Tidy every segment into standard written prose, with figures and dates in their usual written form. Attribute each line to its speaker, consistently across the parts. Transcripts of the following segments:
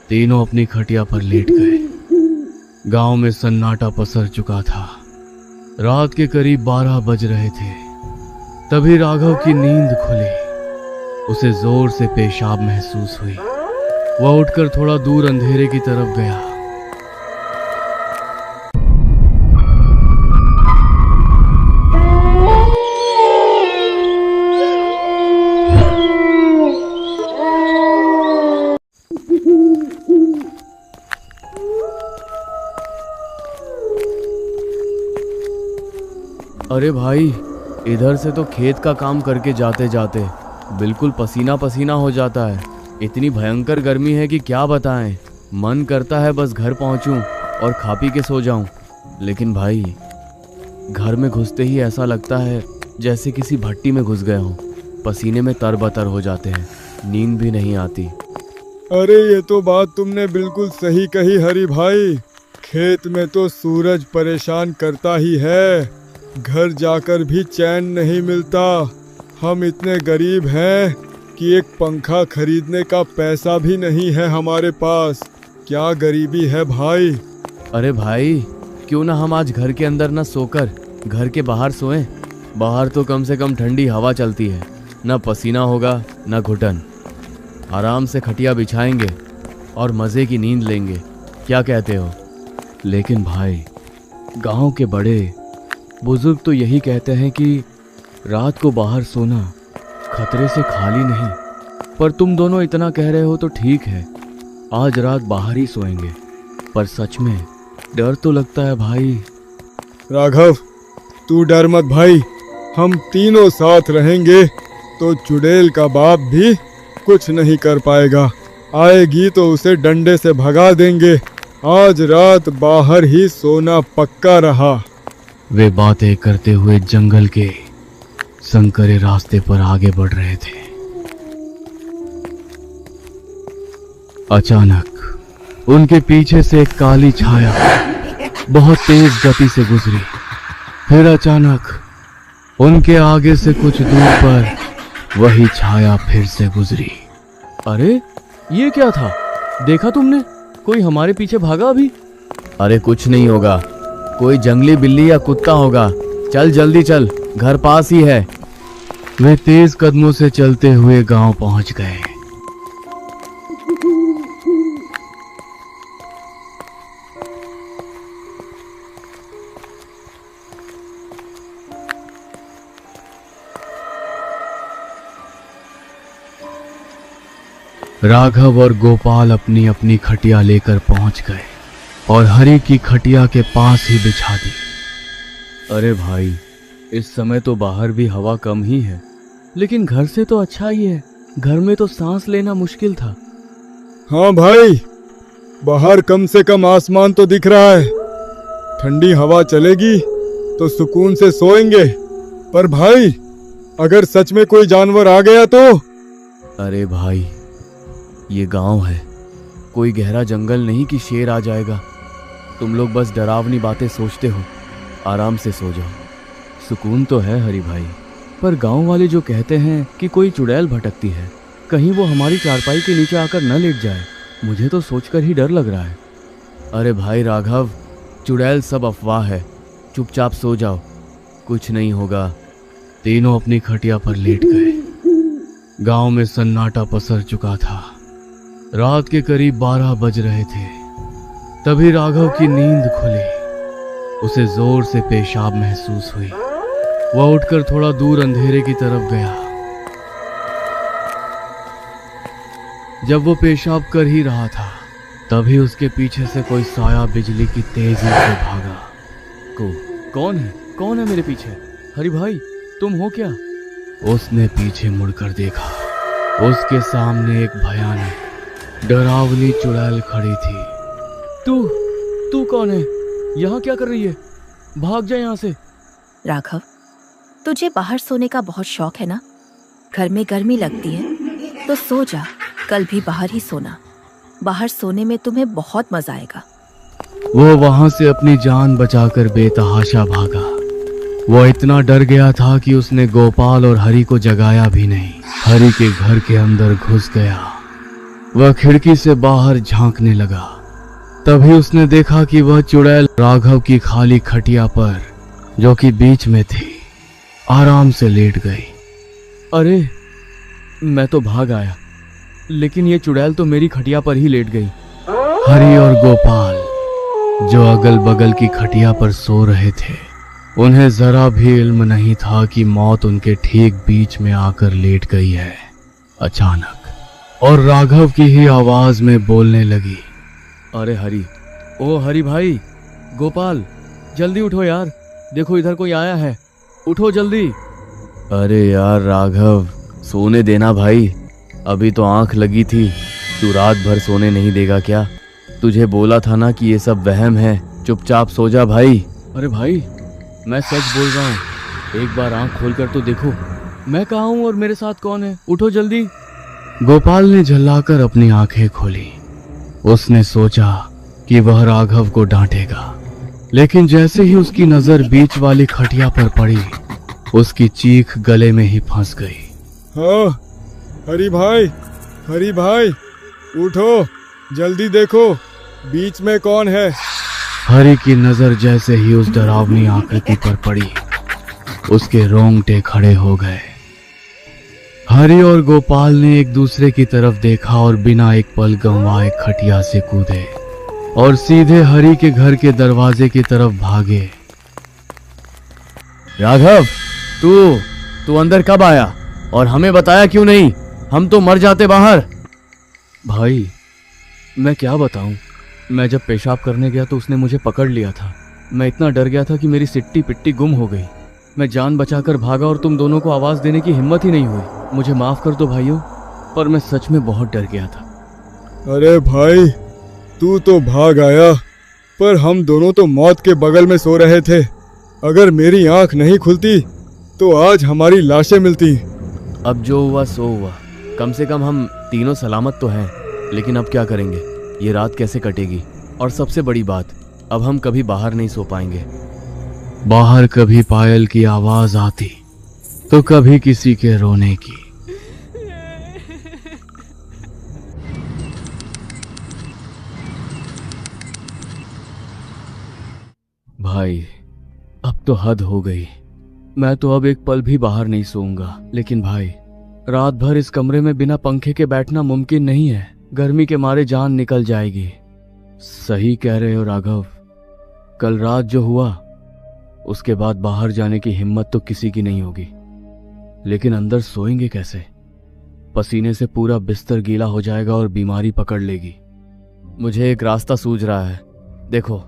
Speaker 1: तीनों अपनी खटिया पर लेट गए। गांव में सन्नाटा पसर चुका था। रात के करीब 12 बज रहे थे। तभी राघव की नींद खुली। उसे जोर से पेशाब महसूस हुई। वह उठकर थोड़ा दूर अंधेरे की तरफ गया। अरे भाई, इधर से तो खेत का काम करके जाते जाते बिल्कुल पसीना पसीना हो जाता है। इतनी भयंकर गर्मी है कि क्या बताएं। मन करता है बस घर पहुंचूं और खा पी के सो जाऊं। लेकिन भाई, घर में घुसते ही ऐसा लगता है जैसे किसी भट्टी में घुस गए हों। पसीने में तरबतर हो जाते हैं, नींद भी नहीं आती।
Speaker 2: अरे ये तो बात तुमने बिल्कुल सही कही हरी भाई। खेत में तो सूरज परेशान करता ही है। घर जाकर भी चैन नहीं मिलता। हम इतने गरीब हैं कि एक पंखा खरीदने का पैसा भी नहीं है हमारे पास। क्या गरीबी है भाई।
Speaker 1: अरे भाई, क्यों ना हम आज घर के अंदर न सोकर घर के बाहर सोएं। बाहर तो कम से कम ठंडी हवा चलती है, न पसीना होगा न घुटन। आराम से खटिया बिछाएंगे और मज़े की नींद लेंगे। क्या कहते हो? लेकिन भाई, गांव के बड़े बुजुर्ग तो यही कहते हैं कि रात को बाहर सोना खतरे से खाली नहीं। पर तुम दोनों इतना कह रहे हो तो ठीक है, आज रात बाहर ही सोएंगे। पर सच में डर तो लगता है भाई।
Speaker 2: राघव, तू डर मत भाई। हम तीनों साथ रहेंगे तो चुड़ैल का बाप भी कुछ नहीं कर पाएगा। आएगी तो उसे डंडे से भगा देंगे। आज रात बाहर ही सोना पक्का रहा।
Speaker 1: वे बातें करते हुए जंगल के संकरे रास्ते पर आगे बढ़ रहे थे। अचानक उनके पीछे से एक काली छाया बहुत तेज गति से गुजरी। फिर अचानक उनके आगे से कुछ दूर पर वही छाया फिर से गुजरी। अरे, ये क्या था? देखा तुमने? कोई हमारे पीछे भागा अभी? अरे कुछ नहीं होगा, कोई जंगली बिल्ली या कुत्ता होगा। चल जल्दी चल, घर पास ही है। वे तेज कदमों से चलते हुए गांव पहुंच गए। राघव और गोपाल अपनी अपनी खटिया लेकर पहुंच गए और हरि की खटिया के पास ही बिछा दी। अरे भाई, इस समय तो बाहर भी हवा कम ही है, लेकिन घर से तो अच्छा ही है। घर में तो सांस लेना मुश्किल था।
Speaker 2: हाँ भाई, बाहर कम से कम आसमान तो दिख रहा है। ठंडी हवा चलेगी तो सुकून से सोएंगे। पर भाई, अगर सच में कोई जानवर आ गया तो?
Speaker 1: अरे भाई, ये गांव है, कोई गहरा जंगल नहीं कि शेर आ जाएगा। तुम लोग बस डरावनी बातें सोचते हो। आराम से सो जाओ। सुकून तो है हरी भाई, पर गांव वाले जो कहते हैं कि कोई चुड़ैल भटकती है, कहीं वो हमारी चारपाई के नीचे आकर न लेट जाए, मुझे तो सोचकर ही डर लग रहा है। अरे भाई राघव, चुड़ैल सब अफवाह है। चुपचाप सो जाओ, कुछ नहीं होगा। तीनों अपनी खटिया पर लेट गए। गांव में सन्नाटा पसर चुका था। रात के करीब 12 बज रहे थे। तभी राघव की नींद खुली। उसे जोर से पेशाब महसूस हुई। वह उठकर थोड़ा दूर अंधेरे की तरफ गया। जब वो पेशाब कर ही रहा था, तभी उसके पीछे से कोई साया बिजली की तेजी से भागा। कौन है मेरे पीछे? हरी भाई, तुम हो क्या? उसने पीछे मुड़कर देखा। उसके सामने एक भयानक डरावनी चुड़ैल खड़ी थी। तू कौन है? यहाँ क्या कर रही है? भाग जा यहाँ से।
Speaker 3: राघव, तुझे बाहर सोने का बहुत शौक है ना? घर में गर्मी लगती है तो सो जा। कल भी बाहर ही सोना। बाहर सोने में तुम्हें बहुत मजा आएगा।
Speaker 1: वो वहां से अपनी जान बचाकर बेतहाशा भागा। वो इतना डर गया था कि उसने गोपाल और हरि को जगाया भी नहीं। हरि के घर के अंदर घुस गया वह खिड़की से बाहर झांकने लगा। तभी उसने देखा कि वह चुड़ैल राघव की खाली खटिया पर, जो कि बीच में थी, आराम से लेट गई। अरे, मैं तो भाग आया, लेकिन ये चुड़ैल तो मेरी खटिया पर ही लेट गई। हरि और गोपाल, जो अगल बगल की खटिया पर सो रहे थे, उन्हें जरा भी इल्म नहीं था कि मौत उनके ठीक बीच में आकर लेट गई है अचानक, और राघव की ही आवाज में बोलने लगी। अरे हरि, ओ हरि भाई, गोपाल, जल्दी उठो यार, देखो इधर कोई आया है, उठो जल्दी। अरे यार राघव, सोने देना भाई, अभी तो आंख लगी थी, तू रात भर सोने नहीं देगा क्या? तुझे बोला था ना कि ये सब वहम है, चुपचाप सो जा भाई। अरे भाई, मैं सच बोल रहा हूँ, एक बार आंख खोल कर तो देखो, मैं कहाँ हूँ और मेरे साथ कौन है, उठो जल्दी। गोपाल ने झल्लाकर अपनी आंखें खोली। उसने सोचा कि वह राघव को डांटेगा, लेकिन जैसे ही उसकी नजर बीच वाली खटिया पर पड़ी, उसकी चीख गले में ही फंस गई।
Speaker 2: हाँ, हरी भाई, उठो, जल्दी देखो, बीच में कौन है?
Speaker 1: हरि की नजर जैसे ही उस डरावनी आकृति पर पड़ी, उसके रोंगटे खड़े हो गए। हरि और गोपाल ने एक दूसरे की तरफ देखा और बिना एक पल गंवाए खटिया से कूदे और सीधे हरि के घर के दरवाजे की तरफ भागे। राघव, तू अंदर कब आया और हमें बताया क्यों नहीं? हम तो मर जाते बाहर। भाई, मैं क्या बताऊं, मैं जब पेशाब करने गया तो उसने मुझे पकड़ लिया था। मैं इतना डर गया था कि मेरी सिट्टी पिट्टी गुम हो गई। मैं जान बचाकर भागा और तुम दोनों को आवाज देने की हिम्मत ही नहीं हुई। मुझे माफ कर दो भाइयों, पर मैं सच में बहुत डर गया था।
Speaker 2: अरे भाई, तू तो भाग आया, पर हम दोनों तो मौत के बगल में सो रहे थे। अगर मेरी आंख नहीं खुलती तो आज हमारी लाशें मिलती।
Speaker 1: अब जो हुआ सो हुआ, कम से कम हम तीनों सलामत तो हैं। लेकिन अब क्या करेंगे, ये रात कैसे कटेगी? और सबसे बड़ी बात, अब हम कभी बाहर नहीं सो पाएंगे। बाहर कभी पायल की आवाज आती तो कभी किसी के रोने की। भाई, अब तो हद हो गई। मैं तो अब एक पल भी बाहर नहीं सोऊंगा। लेकिन भाई, रात भर इस कमरे में बिना पंखे के बैठना मुमकिन नहीं है। गर्मी के मारे जान निकल जाएगी। सही कह रहे हो राघव, कल रात जो हुआ उसके बाद बाहर जाने की हिम्मत तो किसी की नहीं होगी। लेकिन अंदर सोएंगे कैसे? पसीने से पूरा बिस्तर गीला हो जाएगा और बीमारी पकड़ लेगी। मुझे एक रास्ता सूझ रहा है। देखो,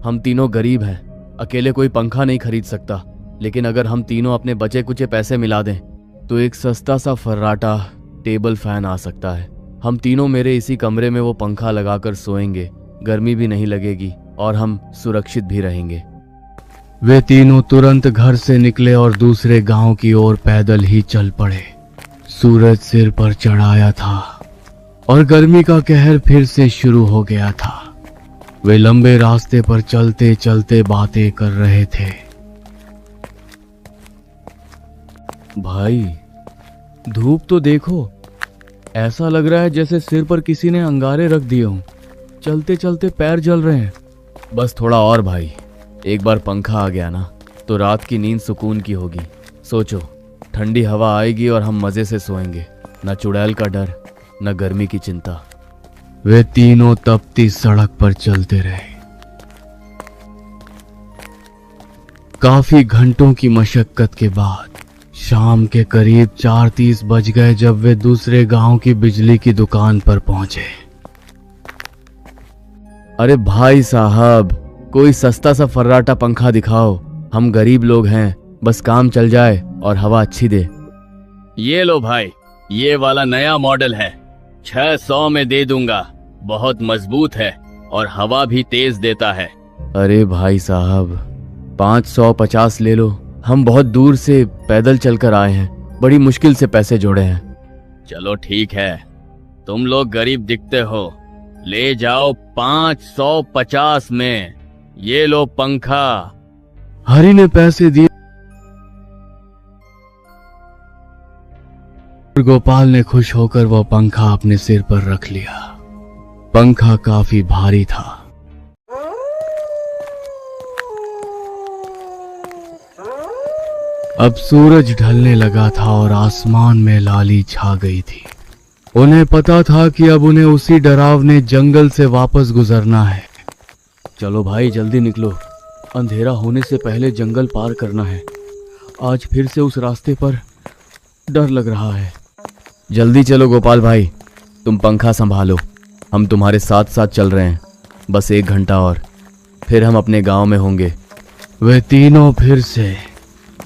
Speaker 1: हम तीनों गरीब हैं, अकेले कोई पंखा नहीं खरीद सकता। लेकिन अगर हम तीनों अपने बचे कुचे पैसे मिला दें तो एक सस्ता सा फर्राटा टेबल फैन आ सकता है। हम तीनों मेरे इसी कमरे में वो पंखा लगाकर सोएंगे, गर्मी भी नहीं लगेगी और हम सुरक्षित भी रहेंगे। वे तीनों तुरंत घर से निकले और दूसरे गांव की ओर पैदल ही चल पड़े। सूरज सिर पर चढ़ाया था और गर्मी का कहर फिर से शुरू हो गया था। वे लंबे रास्ते पर चलते चलते बातें कर रहे थे। भाई, धूप तो देखो, ऐसा लग रहा है जैसे सिर पर किसी ने अंगारे रख दिए हों। चलते चलते पैर जल रहे हैं। बस थोड़ा और भाई, एक बार पंखा आ गया ना तो रात की नींद सुकून की होगी। सोचो, ठंडी हवा आएगी और हम मजे से सोएंगे, न चुड़ैल का डर, न गर्मी की चिंता। वे तीनों तपती सड़क पर चलते रहे। काफी घंटों की मशक्कत के बाद शाम के करीब 4:30 बज गए जब वे दूसरे गांव की बिजली की दुकान पर पहुंचे। अरे भाई साहब, कोई सस्ता सा फर्राटा पंखा दिखाओ। हम गरीब लोग हैं, बस काम चल जाए और हवा अच्छी दे।
Speaker 4: ये लो भाई, ये वाला नया मॉडल है, 600 में दे दूंगा। बहुत मजबूत है और हवा भी तेज देता है।
Speaker 1: अरे भाई साहब, 550 ले लो। हम बहुत दूर से पैदल चलकर आए हैं, बड़ी मुश्किल से पैसे जोड़े हैं।
Speaker 4: चलो ठीक है, तुम लोग गरीब दिखते हो, ले जाओ 550 में। ये लो पंखा।
Speaker 1: हरि ने पैसे दिए गोपाल ने खुश होकर वह पंखा अपने सिर पर रख लिया। पंखा काफी भारी था। अब सूरज ढलने लगा था और आसमान में लाली छा गई थी। उन्हें पता था कि अब उन्हें उसी डरावने जंगल से वापस गुजरना है। चलो भाई जल्दी निकलो, अंधेरा होने से पहले जंगल पार करना है। आज फिर से उस रास्ते पर डर लग रहा है। जल्दी चलो गोपाल भाई, तुम पंखा संभालो, हम तुम्हारे साथ साथ चल रहे हैं। बस 1 घंटा और, फिर हम अपने गांव में होंगे। वे तीनों फिर से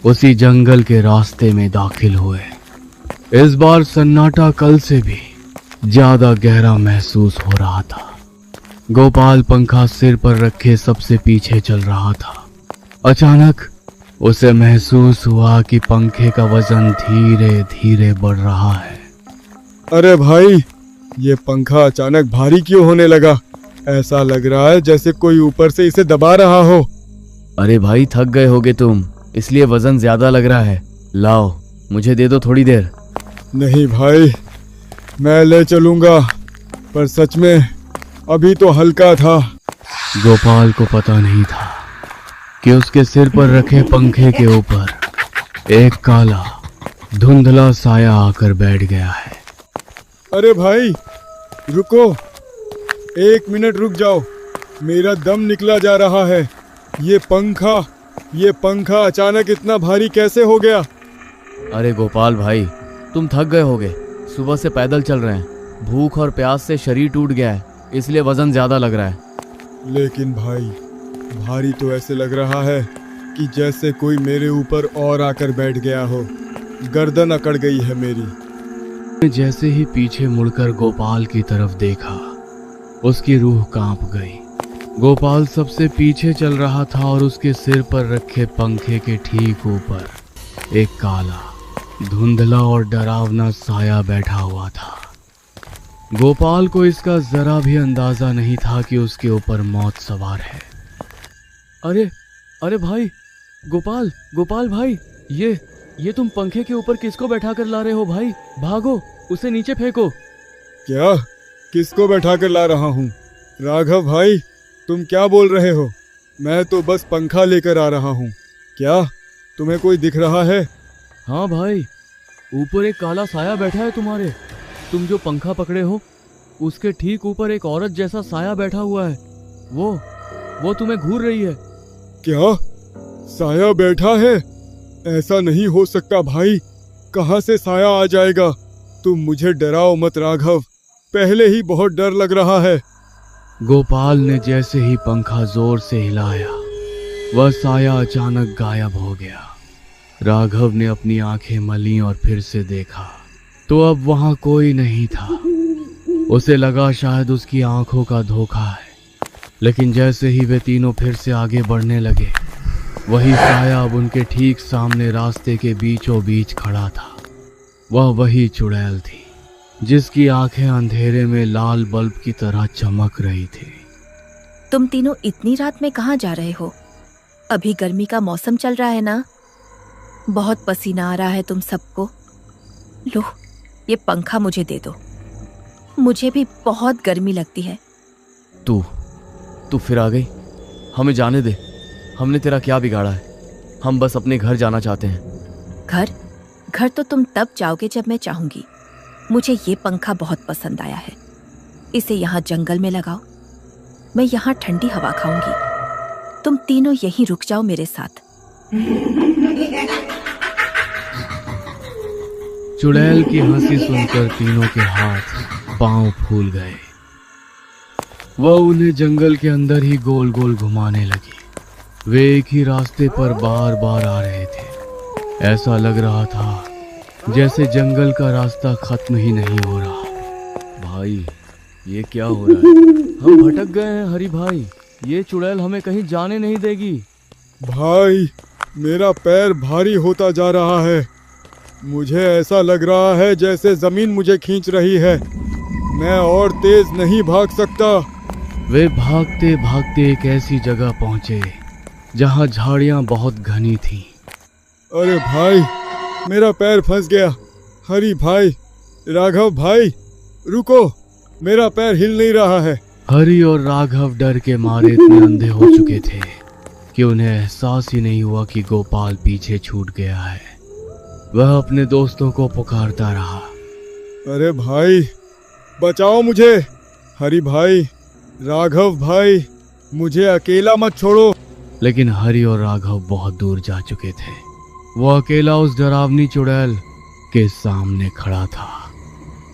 Speaker 1: उसी जंगल के रास्ते में दाखिल हुए। इस बार सन्नाटा कल से भी ज्यादा गहरा महसूस हो रहा था। गोपाल पंखा सिर पर रखे सबसे पीछे चल रहा था। अचानक उसे महसूस हुआ कि पंखे का वजन धीरे धीरे बढ़ रहा है।
Speaker 2: अरे भाई, ये पंखा अचानक भारी क्यों होने लगा? ऐसा लग रहा है जैसे कोई ऊपर से इसे दबा रहा हो।
Speaker 1: अरे भाई थक गए होगे तुम, इसलिए वजन ज्यादा लग रहा है। लाओ मुझे दे दो थोड़ी देर।
Speaker 2: नहीं भाई, मैं ले चलूंगा, पर सच में अभी तो हल्का था।
Speaker 1: गोपाल को पता नहीं था कि उसके सिर पर रखे पंखे के ऊपर एक काला धुंधला साया आकर बैठ गया है।
Speaker 2: अरे भाई रुको, 1 मिनट रुक जाओ, मेरा दम निकला जा रहा है। ये पंखा अचानक इतना भारी कैसे हो गया?
Speaker 1: अरे गोपाल भाई, तुम थक गए होगे, सुबह से पैदल चल रहे हैं। भूख और प्यास से शरीर टूट गया है, इसलिए वजन ज्यादा लग रहा है।
Speaker 2: लेकिन भाई, भारी तो ऐसे लग रहा है कि जैसे कोई मेरे ऊपर और आकर बैठ गया हो। गर्दन अकड़ गई है मेरी।
Speaker 1: जैसे ही पीछे मुड़कर गोपाल की तरफ देखा, उसकी रूह कांप गई। गोपाल सबसे पीछे चल रहा था और उसके सिर पर रखे पंखे के ठीक ऊपर एक काला, धुंधला और डरावना साया बैठा हुआ था। गोपाल को इसका जरा भी अंदाजा नहीं था कि उसके ऊपर मौत सवार है। अरे भाई, गोपाल भाई, ये तुम पंखे के ऊपर किसको बैठा कर ला रहे हो भाई? भागो, उसे नीचे फेंको।
Speaker 2: क्या? किसको बैठा कर ला रहा हूँ? राघव भाई, तुम क्या बोल रहे हो? मैं तो बस पंखा लेकर आ रहा हूँ। क्या तुम्हें कोई दिख रहा है?
Speaker 1: हाँ भाई, ऊपर एक काला साया बैठा है तुम्हारे। तुम जो पंखा पकड़े हो, उसके ठीक ऊपर एक औरत जैसा साया बैठा हुआ है। वो तुम्हें घूर रही है।
Speaker 2: क्या? साया बैठा है? ऐसा नहीं हो सकता भाई, कहाँ से साया आ जाएगा? तुम मुझे डराओ मत राघव, पहले ही बहुत डर लग रहा है।
Speaker 1: गोपाल ने जैसे ही पंखा जोर से हिलाया, वह साया अचानक गायब हो गया। राघव ने अपनी आंखें मली और फिर से देखा तो अब वहां कोई नहीं था। उसे लगा शायद उसकी आंखों का धोखा है, लेकिन जैसे ही वे तीनों फिर से आगे बढ़ने लगे, वही साया अब उनके ठीक सामने रास्ते के बीचों बीच खड़ा था। वह वही चुड़ैल थी जिसकी आंखें अंधेरे में लाल बल्ब की तरह चमक रही थी।
Speaker 3: तुम तीनों इतनी रात में कहाँ जा रहे हो? अभी गर्मी का मौसम चल रहा है ना, बहुत पसीना आ रहा है तुम सबको। लो, ये पंखा मुझे दे दो, मुझे भी बहुत गर्मी लगती है।
Speaker 1: तू फिर आ गई, हमें जाने दे। हमने तेरा क्या बिगाड़ा है? हम बस अपने घर जाना चाहते हैं।
Speaker 3: घर तो तुम तब जाओगे जब मैं चाहूंगी। मुझे ये पंखा बहुत पसंद आया है, इसे यहाँ जंगल में लगाओ, मैं यहाँ ठंडी हवा खाऊंगी। तुम तीनों यहीं रुक जाओ मेरे साथ।
Speaker 1: चुड़ैल की हंसी सुनकर तीनों के हाथ पांव फूल गए। वह उन्हें जंगल के अंदर ही गोल गोल घुमाने लगी। वे एक ही रास्ते पर बार बार आ रहे थे। ऐसा लग रहा था जैसे जंगल का रास्ता खत्म ही नहीं हो रहा। भाई, ये क्या हो रहा है? हम भटक गए हैं हरी भाई, ये चुड़ैल हमें कहीं जाने नहीं देगी।
Speaker 2: भाई, मेरा पैर भारी होता जा रहा है। मुझे ऐसा लग रहा है जैसे जमीन मुझे खींच रही है। मैं और तेज नहीं भाग सकता।
Speaker 1: वे भागते भागते एक ऐसी जगह पहुंचे जहां झाड़ियां बहुत घनी थीं।
Speaker 2: अरे भाई, मेरा पैर फंस गया। हरी भाई, राघव भाई, रुको, मेरा पैर हिल नहीं रहा है।
Speaker 1: हरि और राघव डर के मारे इतने अंधे हो चुके थे कि उन्हें एहसास ही नहीं हुआ कि गोपाल पीछे छूट गया है। वह अपने दोस्तों को पुकारता रहा।
Speaker 2: अरे भाई, बचाओ मुझे। हरी भाई, राघव भाई, मुझे अकेला मत छोड़ो।
Speaker 1: लेकिन हरि और राघव बहुत दूर जा चुके थे। वो अकेला उस डरावनी चुड़ैल के सामने खड़ा था।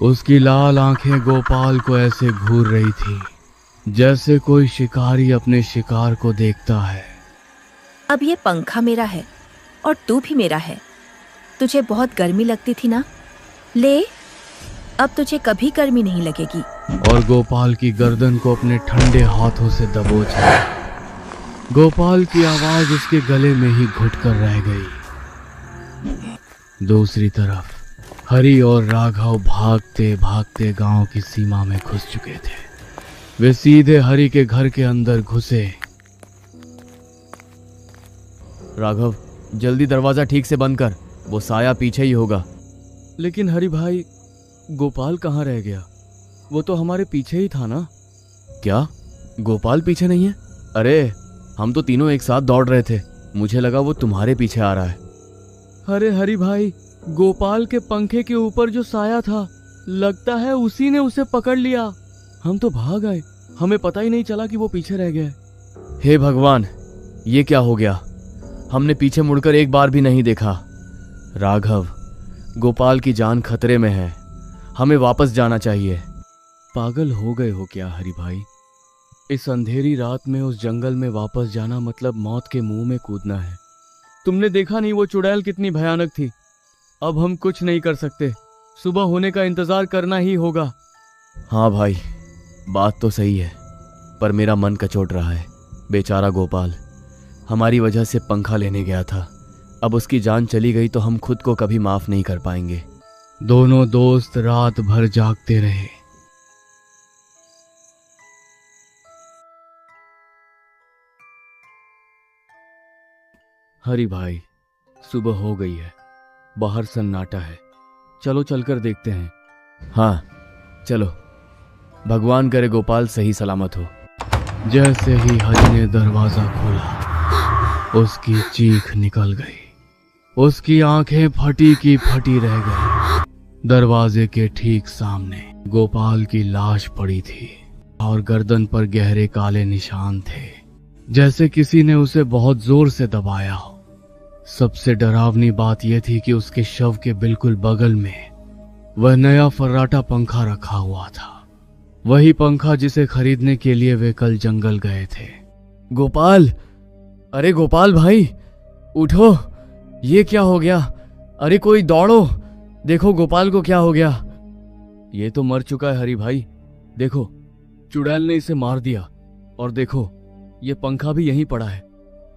Speaker 1: उसकी लाल आंखें गोपाल को ऐसे घूर रही थी जैसे कोई शिकारी अपने शिकार को देखता है।
Speaker 3: अब ये पंखा मेरा है और तू भी मेरा है। तुझे बहुत गर्मी लगती थी ना, ले, अब तुझे कभी गर्मी नहीं लगेगी।
Speaker 1: और गोपाल की गर्दन को अपने ठंडे हाथों से दबोच लिया। गोपाल की आवाज उसके गले में ही घुटकर रह गई। दूसरी तरफ हरि और राघव भागते भागते गांव की सीमा में घुस चुके थे। वे सीधे हरि के घर के अंदर घुसे। राघव, जल्दी दरवाजा ठीक से बंद कर, वो साया पीछे ही होगा। लेकिन हरि भाई, गोपाल कहाँ रह गया? वो तो हमारे पीछे ही था ना। क्या गोपाल पीछे नहीं है? अरे, हम तो तीनों एक साथ दौड़ रहे थे, मुझे लगा वो तुम्हारे पीछे आ रहा है। अरे हरि भाई, गोपाल के पंखे के ऊपर जो साया था, लगता है उसी ने उसे पकड़ लिया। हम तो भाग आए, हमें पता ही नहीं चला कि वो पीछे रह गया। हे भगवान, ये क्या हो गया? हमने पीछे मुड़कर एक बार भी नहीं देखा। राघव, गोपाल की जान खतरे में है, हमें वापस जाना चाहिए। पागल हो गए हो क्या हरि भाई? इस अंधेरी रात में उस जंगल में वापस जाना मतलब मौत के मुंह में कूदना है। तुमने देखा नहीं वो चुड़ैल कितनी भयानक थी। अब हम कुछ नहीं कर सकते, सुबह होने का इंतजार करना ही होगा। हाँ भाई, बात तो सही है, पर मेरा मन कचोट रहा है। बेचारा गोपाल हमारी वजह से पंखा लेने गया था, अब उसकी जान चली गई तो हम खुद को कभी माफ नहीं कर पाएंगे। दोनों दोस्त रात भर जागते रहे। हरि भाई, सुबह हो गई है, बाहर सन्नाटा है, चलो चलकर देखते हैं। हाँ चलो, भगवान करे गोपाल सही सलामत हो। जैसे ही हरि ने दरवाजा खोला, उसकी चीख निकल गई। उसकी आंखें फटी की फटी रह गई। दरवाजे के ठीक सामने गोपाल की लाश पड़ी थी और गर्दन पर गहरे काले निशान थे, जैसे किसी ने उसे बहुत जोर से दबाया हो। सबसे डरावनी बात यह थी कि उसके शव के बिल्कुल बगल में वह नया फर्राटा पंखा रखा हुआ था, वही पंखा जिसे खरीदने के लिए वे कल जंगल गए थे। गोपाल, अरे गोपाल भाई, उठो, ये क्या हो गया? अरे कोई दौड़ो, देखो गोपाल को क्या हो गया। ये तो मर चुका है हरि भाई, देखो चुड़ैल ने इसे मार दिया। और देखो ये पंखा भी यहीं पड़ा है,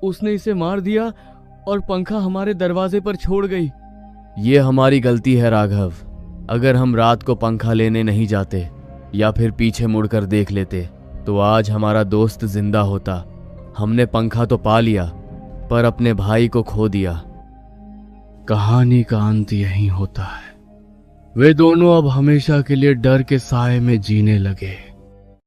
Speaker 1: उसने इसे मार दिया और पंखा हमारे दरवाजे पर छोड़ गई। ये हमारी गलती है राघव, अगर हम रात को पंखा लेने नहीं जाते या फिर पीछे मुड़कर देख लेते तो आज हमारा दोस्त जिंदा होता। हमने पंखा तो पा लिया पर अपने भाई को खो दिया। कहानी का अंत यहीं होता है। वे दोनों अब हमेशा के लिए डर के साए में जीने लगे।